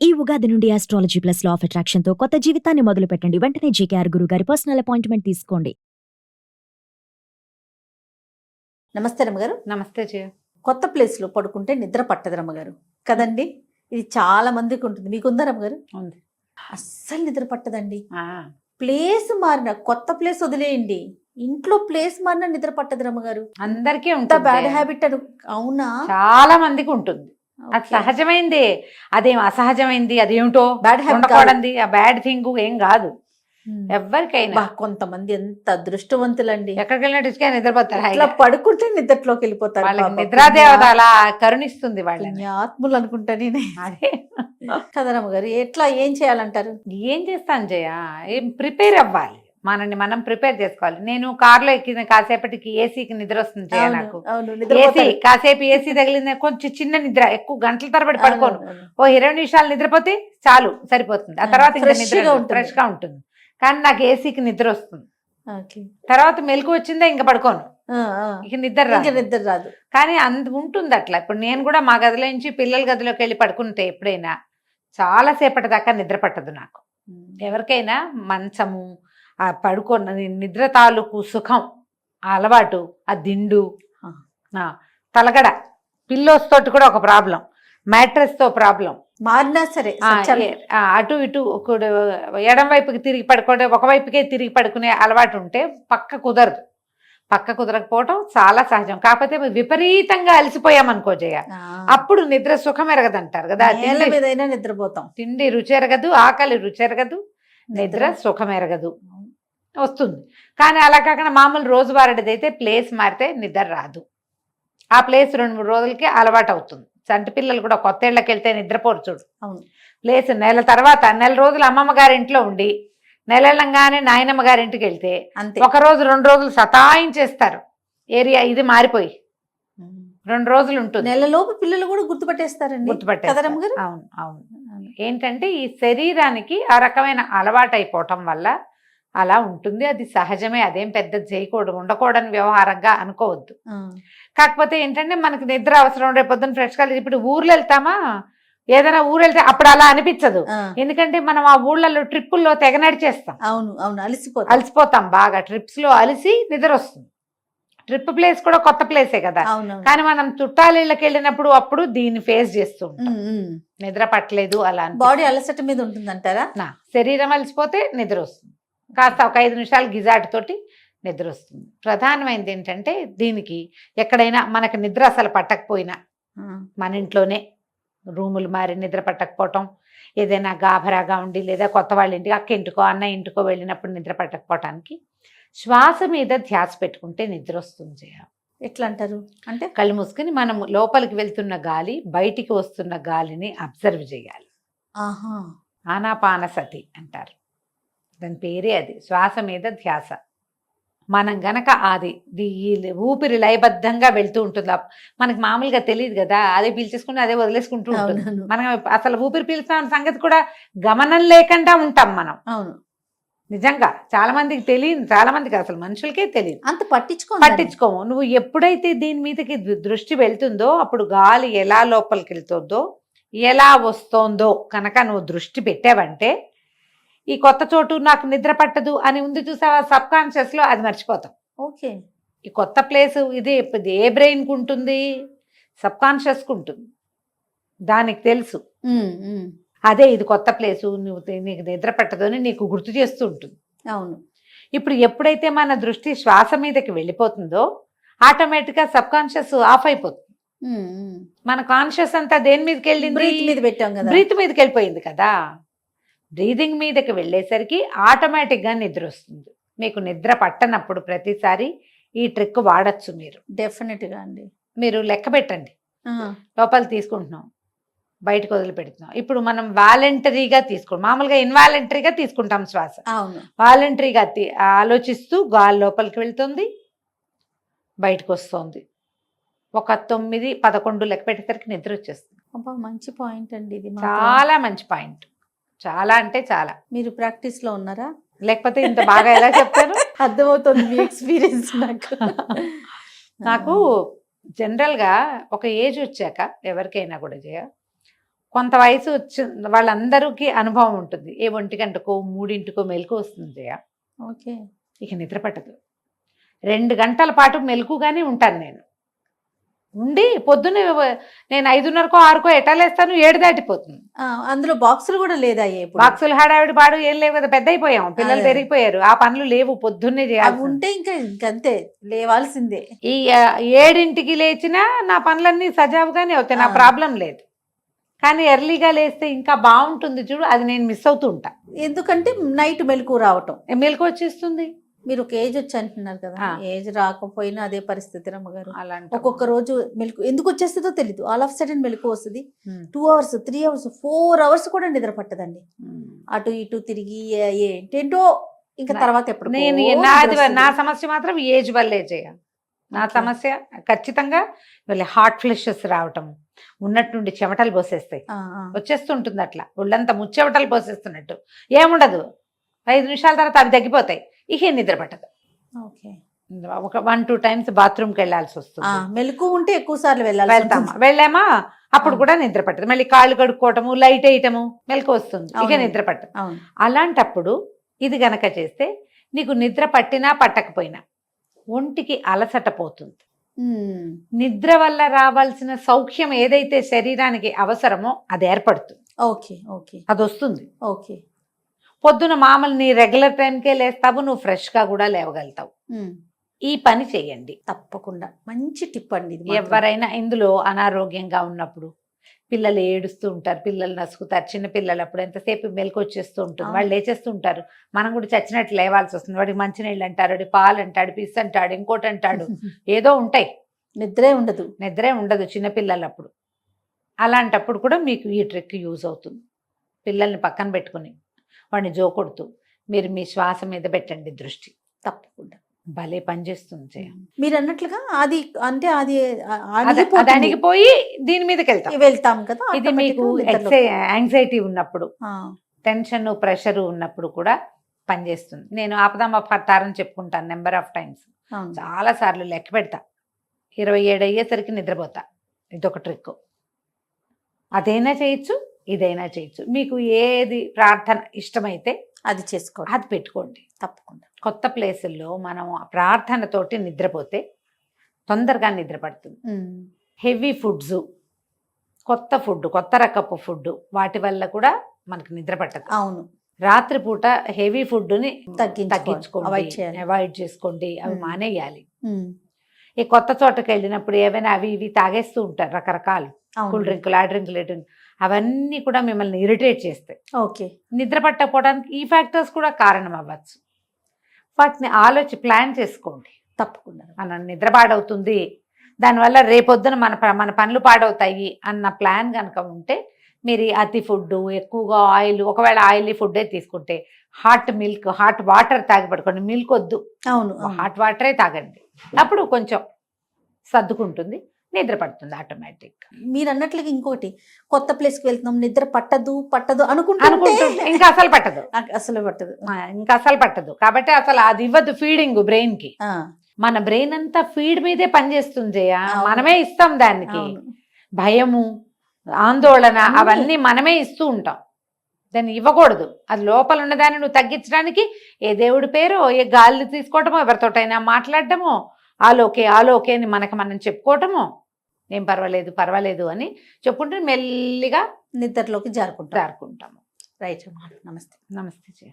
ఈ ఉగాది నుండి astrology plus law of attraction తో కొత్త జీవితాన్ని మొదలు పెట్టండి. వెంటనే జేకేఆర్ గురువు గారి పర్సనల్ అపాయింట్మెంట్ తీసుకోండి. నమస్తే రమ్మగారు. నమస్తే జయ. కొత్త ప్లేస్ లో పడుకుంటే నిద్ర పట్టదు రమ్మగారు కదండి. ఇది చాలా మందికి ఉంటుంది. మీకుందా రమ్మగారు? ఉంది. అస్సలు నిద్ర పట్టదండి. ప్లేస్ మారిన, కొత్త ప్లేస్ వదిలేయండి, ఇంట్లో ప్లేస్ మారిన నిద్ర పట్టదు రమ్మగారు. అందరికీ అంత ఉంటుంది. బ్యాడ్ హ్యాబిట్ అను. అవునా? చాలా మందికి ఉంటుంది. అది Okay. సహజమైంది. అదేం అసహజమైంది, అదేమిటో Bad habit ఉండకూడదు. ఆ బ్యాడ్ థింగ్ ఏం కాదు. Hmm. ఎవరికైనా బా, కొంతమంది ఎంత అదృష్టవంతులండి. ఎక్కడికి వెళ్ళినట్టుగా నిద్రపోతారు. ఇట్లా హాయిగా. పడుకుంటే నిద్రలోకి వెళ్ళిపోతారు. వాళ్ళకి పాపం. నిద్రాదేవత అలా కరుణిస్తుంది వాళ్ళని. పుణ్యాత్ములు అనుకుంటా నేనే. అదే కదా రమ్మగారు. ఎట్లా ఏం చేయాలంటారు? ఏం చేస్తాను జయ, ఏం ప్రిపేర్ అవ్వాలి, మనల్ని మనం ప్రిపేర్ చేసుకోవాలి. నేను కార్లో ఎక్కిన కాసేపటికి ఏసీకి నిద్ర వస్తుంది జయ. అవును, నాకు అవును, ఏసీ నిద్రపోతారు. కాసేపు ఏసీ తగిలింది, కొంచెం చిన్న నిద్ర, ఎక్కువ గంటల తరబడి పడుకోను. అవును, అవును. ఓ 20 నిమిషాలు నిద్రపోతే చాలు, సరిపోతుంది. ఆ తర్వాత ఇంకా Fresh నిద్ర గా ఉంటుంది. ఫ్రెష్ గా ఉంటుంది. కానీ నాకు ఏసీకి నిద్ర వస్తుంది. Okay. తర్వాత మెలకు వచ్చిందే ఇంకా పడుకోను, ఆ, ఆ. ఇక నిద్ర ఇంకా రాదు. నిద్ర రాదు. కానీ అంత ఉంటుంది అట్లా. ఇప్పుడు నేను కూడా మా గదిలో నుంచి పిల్లల గదిలోకి వెళ్ళి పడుకుంటే ఎప్పుడైనా చాలా సేపటి దాకా నిద్ర పట్టదు నాకు. ఎవరికైనా మంచము, ఆ పడుకున్న నిద్ర తాలూకు సుఖం, ఆ అలవాటు, ఆ దిండు, ఆ తలగడ, పిల్లోస్ తోటి కూడా ఒక ప్రాబ్లం, మ్యాట్రెస్ తో ప్రాబ్లం. మారినా సరే సత్యం. అటు ఇటు ఎడం వైపుకి తిరిగి పడుకోవడం, ఒకవైపుకే తిరిగి పడుకునే అలవాటు ఉంటే పక్క కుదరదు. పక్క కుదరకపోవడం చాలా సహజం. కాకపోతే విపరీతంగా అలసిపోయామనుకో జయ, ఆ. అప్పుడు నిద్ర సుఖం ఎరగదంటారు కదా. నేల మీదైనా నిద్రపోతాం. తిండి రుచి ఎరగదు, ఆకలి రుచి ఎరగదు, నిద్ర సుఖం ఎరగదు, వస్తుంది. కానీ అలా కాకుండా మామూలు రోజువారీది అయితే ప్లేస్ మారితే నిద్ర రాదు. ఆ ప్లేస్ 2-3 రోజులకి అలవాటు అవుతుంది. చంటి పిల్లలు కూడా కొత్త ఇళ్ళకి వెళ్తే నిద్రపోరు చూడు. అవును. ప్లేస్ నెల రోజులు అమ్మమ్మ గారి ఇంట్లో ఉండి నెలలంగానే నాయనమ్మ గారి ఇంటికి వెళ్తే అంతే. 1 రోజు 2 రోజులు సతాయించేస్తారు. ఏరియా ఇది మారిపోయి 2 రోజులు ఉంటుంది. నెలలోపు పిల్లలు కూడా గుర్తుపట్టేస్తారండి. గుర్తుపట్టేస్తారు. కదా రమ్మగారు? అవును అవును. ఏంటంటే ఈ శరీరానికి ఆ రకమైన అలవాటు అయిపోవటం వల్ల అలా ఉంటుంది. అది సహజమే, అదేం పెద్ద చేయకూడదు, ఉండకూడని వ్యవహారంగా అనుకోవద్దు. ఆ. కాకపోతే ఏంటంటే మనకి నిద్ర అవసరం. రేపు పొద్దున్న ఫ్రెష్గా ఇప్పుడు ఊర్లు వెళ్తామా, ఏదైనా ఊరు వెళ్తే అప్పుడు అలా అనిపించదు. ఆ. ఎందుకంటే మనం ఆ ఊళ్ళలో ట్రిప్పుల్లో తెగ నడిచేస్తాం, అవును, అవును, అలసిపోతాం. అలసిపోతాం బాగా. ట్రిప్స్ లో అలసి నిద్ర వస్తుంది. ట్రిప్ ప్లేస్ కూడా కొత్త ప్లేసే కదా. అవును. కానీ మనం చుట్టాలిళ్ళకి వెళ్ళినప్పుడు అప్పుడు దీన్ని ఫేస్ చేస్తూ ఉంటాం. నిద్ర పట్టలేదు అలా బాడీ అలసట మీద ఉంటుందంటారా? నా శరీరం అలసిపోతే నిద్ర వస్తుంది. కాస్త ఒక 5 నిమిషాలు గిజాటుతోటి నిద్ర వస్తుంది. ప్రధానమైనది ఏంటంటే దీనికి ఎక్కడైనా మనకు నిద్ర అసలు పట్టకపోయినా, మన ఇంట్లోనే రూములు మారి నిద్ర పట్టకపోవటం, ఏదైనా గాభరాగా ఉండి లేదా కొత్త వాళ్ళ ఇంటికి, అక్క ఇంటికో అన్న ఇంటికో వెళ్ళినప్పుడు నిద్ర పట్టకపోవటానికి శ్వాస మీద ధ్యాస పెట్టుకుంటే నిద్ర వస్తుంది. ఎట్లా అంటారు అంటే? కళ్ళు మూసుకుని మనం లోపలికి వెళ్తున్న గాలి, బయటికి వస్తున్న గాలిని అబ్జర్వ్ చేయాలి. ఆహా. ఆనాపానసతి అంటారు, దాని పేరే అది, శ్వాస మీద ధ్యాస. మనం గనక అది ఈ ఊపిరి లయబద్ధంగా వెళ్తూ ఉంటుంది. మనకి మామూలుగా తెలియదు కదా, అదే పీల్చేసుకుని అదే వదిలేసుకుంటూ ఉంటుంది. అవును. మనం అసలు ఊపిరి పీల్చుతున్న సంగతి కూడా గమనం లేకుండా ఉంటాం మనం. అవును. నిజంగా చాలా మందికి తెలియదు, చాలా మందికి అసలు మనుషులకే తెలియదు, అంత పట్టించుకోము. నువ్వు ఎప్పుడైతే దీని మీదకి దృష్టి వెళ్తుందో అప్పుడు గాలి ఎలా లోపలికి వెళ్తుందో, ఎలా వస్తోందో కనుక నువ్వు దృష్టి పెట్టావంటే, ఈ కొత్త చోటు నాకు నిద్ర పట్టదు అని ఉంది చూసావా, సబ్ కాన్షియస్ లో అది మర్చిపోతాం. ఓకే. ఈ కొత్త ప్లేస్ ఇది ఏ బ్రెయిన్కి ఉంటుంది? సబ్ కాన్షియస్కి ఉంటుంది. దానికి తెలుసు అదే ఇది కొత్త ప్లేసు, నీకు నిద్ర పట్టదు అని నీకు గుర్తు చేస్తూ ఉంటుంది. అవును. ఇప్పుడు ఎప్పుడైతే మన దృష్టి శ్వాస మీదకి వెళ్ళిపోతుందో ఆటోమేటిక్గా సబ్ కాన్షియస్ ఆఫ్ అయిపోతుంది. మన కాన్షియస్ అంతా దేని మీదకి వెళ్ళింది? బ్రీత్ మీద పెట్టాం కదా. బ్రీత్ మీదకి వెళ్ళిపోయింది కదా. బ్రీదింగ్ మీదకి వెళ్ళేసరికి ఆటోమేటిక్గా నిద్ర వస్తుంది. మీకు నిద్ర పట్టనప్పుడు ప్రతిసారి ఈ ట్రిక్ వాడచ్చు. మీరు డెఫినెట్గా అండి. మీరు లెక్క పెట్టండి, లోపల తీసుకుంటున్నాం, బయటకు వదిలిపెడుతున్నాం. ఇప్పుడు మనం వాలంటరీగా మామూలుగా ఇన్వాలంటరీగా తీసుకుంటాం శ్వాస. అవును. వాలంటరీగా ఆలోచిస్తూ గాలి లోపలికి వెళ్తుంది, బయటకు వస్తుంది. ఒక 9-11 లెక్క పెట్టేసరికి నిద్ర వచ్చేస్తుంది. అబ్బా, మంచి పాయింట్ అండి ఇది. చాలా మంచి పాయింట్, చాలా అంటే చాలా. మీరు ప్రాక్టీస్ లో ఉన్నారా? లేకపోతే ఇంత బాగా ఎలా చెప్తాను? అర్థమవుతుంది మీ ఎక్స్పీరియన్స్ నాకు. నాకు జనరల్గా ఒక ఏజ్ వచ్చాక ఎవరికైనా కూడా కొంత వయసు వచ్చి వాళ్ళందరికీ అనుభవం ఉంటుంది. ఏ 1 గంటకో 3 మెలకు వస్తుంది జయ. ఓకే. ఇక నిద్ర పట్టదు. 2 గంటల పాటు మెలకుగానే ఉంటాను నేను. ఉండి పొద్దున్నే నేను 5:30కో 6కో ఎటాలేస్తాను, 7 దాటిపోతుంది. అందులో బాక్సులు కూడా లేదా ఇప్పుడు? బాక్సులు హడావిడి పాడు ఏం లేవు కదా, పెద్ద అయిపోయాం, పిల్లలు అదే. పెరిగిపోయారు, ఆ పనులు లేవు, పొద్దున్నే అవి చేయాలి. ఉంటే ఇంకా ఇంకంతే లేవాల్సిందే. ఈ 7ంటికి లేచినా నా పనులన్నీ సజావుగానే అవుతాయి, నా ఆ. ప్రాబ్లం లేదు. కానీ ఎర్లీగా లేస్తే ఇంకా బాగుంటుంది చూడు, అది నేను మిస్ అవుతూ ఉంటా. ఎందుకంటే నైట్ మెలకు రావటం. మెలకు వచ్చేస్తుంది. మీరు ఒక ఏజ్ వచ్చి అంటున్నారు కదా, ఆ. ఏజ్ రాకపోయినా అదే పరిస్థితి రమ్మగారు. అలాంటి ఒక్కొక్క రోజు మెలకు ఎందుకు వచ్చేస్తుందో తెలీదు. ఆల్ ఆఫ్ సడన్ మెలకు వస్తుంది. 2 hours 3 hours 4 hours కూడా నిద్ర పట్టదండి. అటు ఇటు తిరిగి ఏంటేంటో ఇంకా తర్వాత ఎప్పుడు నేను నా సమస్య మాత్రం ఏజ్ వల్లే చేయాలి. నా Okay. సమస్య ఖచ్చితంగా వీళ్ళ హార్ట్ ఫ్లెషెస్ రావటం, ఉన్నట్టుండి చెమటలు పోసేస్తాయి, వచ్చేస్తుంటుంది అట్లా ఒళ్ళంతా ముచ్చెమటలు పోసేస్తున్నట్టు. ఏముండదు, 5 నిమిషాల తర్వాత అవి తగ్గిపోతాయి, ఇక నిద్ర పట్టదు. ఓకే. ఒక 1-2 times బాత్రూమ్కి వెళ్ళాల్సి వస్తుంది. మెలకు ఉంటే ఎక్కువ సార్లు వెళ్ళాలి. వెళ్తామా, వెళ్ళామా అప్పుడు కూడా నిద్ర పట్టదు. మళ్ళీ కాళ్ళు కడుక్కోవటము, లైట్ వేయటము, మెలకు వస్తుంది, ఇక అవును. నిద్ర పట్టదు. అవును. అలాంటప్పుడు ఇది గనక చేస్తే నీకు నిద్ర పట్టినా పట్టకపోయినా ఒంటికి అలసట పోతుంది. నిద్ర వల్ల రావాల్సిన సౌఖ్యం ఏదైతే శరీరానికి అవసరమో అది ఏర్పడుతుంది, ఓకే. ఓకే. అది వస్తుంది. ఓకే. పొద్దున మామూలు నీ రెగ్యులర్ టైంకే లేస్తావు, నువ్వు ఫ్రెష్గా కూడా లేవగలుగుతావు. ఈ పని చేయండి తప్పకుండా. మంచి టిప్ అండి ఇది మాత్రం. ఎవరైనా. ఇందులో అనారోగ్యంగా ఉన్నప్పుడు పిల్లలు ఏడుస్తూ ఉంటారు, పిల్లలు నసుకుతారు, చిన్న పిల్లలు అప్పుడు ఎంతసేపు మెలకు వచ్చేస్తూ ఉంటుంది, వాళ్ళు లేచేస్తూ ఉంటారు, మనం కూడా చచ్చినట్టు లేవాల్సి వస్తుంది. వాడికి మంచినీళ్ళు అంటారు, వాడి పాలు అంటాడు, పిస్ అంటాడు, ఇంకోటి అంటాడు, ఏదో ఉంటాయి, నిద్రే ఉండదు. నిద్రే ఉండదు చిన్నపిల్లలప్పుడు. అలాంటప్పుడు కూడా మీకు ఈ ట్రిక్ యూజ్ అవుతుంది. పిల్లల్ని పక్కన పెట్టుకుని వాడిని జోకొడుతూ మీరు మీ శ్వాస మీద పెట్టండి దృష్టి, తప్పకుండా భలే పనిచేస్తుంది జయ. మీరు అన్నట్లుగా అది అంటే అది అది అణిగిపోయి దీని మీదకి వెళ్తాం. వెళ్తాం కదా. ఇది మీకు యాంగ్జైటీ ఉన్నప్పుడు, టెన్షన్ ప్రెషర్ ఉన్నప్పుడు కూడా పనిచేస్తుంది. నేను ఆపదామపడతారని చెప్పుకుంటాను నెంబర్ ఆఫ్ టైమ్స్, చాలా సార్లు లెక్క పెడతా. 27 అయ్యేసరికి నిద్రపోతా. ఇదొక ట్రిక్. అదైనా చేయొచ్చు, ఇదైనా చేయొచ్చు. మీకు ఏది ప్రార్థన ఇష్టమైతే అది చేసుకోండి, అది పెట్టుకోండి. తప్పకుండా. కొత్త ప్లేసుల్లో మనం ప్రార్థనతోటి నిద్రపోతే తొందరగా నిద్ర పడుతుంది. హెవీ ఫుడ్స్, కొత్త ఫుడ్, కొత్త రకపు ఫుడ్, వాటి వల్ల కూడా మనకు నిద్ర పట్టదు. అవును. రాత్రిపూట హెవీ ఫుడ్ని తగ్గించుకోండి, అవాయిడ్ చేసుకోండి, అవి మానేయాలి. ఈ కొత్త చోటకి వెళ్ళినప్పుడు ఏవైనా అవి ఇవి తాగేస్తూ ఉంటారు, రకరకాలు కూల్ డ్రింకులు, ఆ డ్రింకులు, ఏ డ్రింక్, అవన్నీ కూడా మిమ్మల్ని ఇరిటేట్ చేస్తాయి. ఓకే. నిద్ర పట్టకపోవడానికి ఈ ఫ్యాక్టర్స్ కూడా కారణం అవ్వచ్చు. వాటిని ప్లాన్ చేసుకోండి. తప్పకుండా. మన నిద్ర పాడవుతుంది, దానివల్ల రేపొద్దున మన పనులు పాడవుతాయి అన్న ప్లాన్ కనుక ఉంటే మీరు అతి ఫుడ్, ఎక్కువగా ఆయిల్, ఒకవేళ ఆయిలీ ఫుడ్డే తీసుకుంటే హాట్ మిల్క్, హాట్ వాటర్ తాగి పడుకోండి. మిల్క్ వద్దు, అవును, హాట్ వాటరే తాగండి. అప్పుడు కొంచెం సర్దుకుంటుంది, నిద్ర పడుతుంది ఆటోమేటిక్. మీరు అన్నట్లుగా ఇంకోటి, కొత్త ప్లేస్కి వెళ్తున్నాం, నిద్ర పట్టదు అనుకుంటుంటే ఇంకా అసలు పట్టదు, అసలు పట్టదు, ఇంకా అసలు పట్టదు. కాబట్టి అసలు అది ఇవ్వద్దు ఫీడింగ్ బ్రెయిన్ కి. మన బ్రెయిన్ అంతా ఫీడ్ మీదే పనిచేస్తుంది జయ, మనమే ఇస్తాం దానికి. భయము, ఆందోళన అవన్నీ మనమే ఇస్తూ ఉంటాం, దాన్ని ఇవ్వకూడదు. అది లోపల ఉన్నదాన్ని నువ్వు తగ్గించడానికి ఏ దేవుడి పేరు, ఏ గాలి తీసుకోవటమో, ఎవరితోటైనా మాట్లాడటమో, ఆలోకే అని మనం చెప్పుకోవటమో, ఏం పర్వాలేదు అని చెప్పుకుంటే మెల్లిగా నిద్రలోకి జారుకుంటాము. జారుకుంటాము. రైట్. నమస్తే. నమస్తే జయ.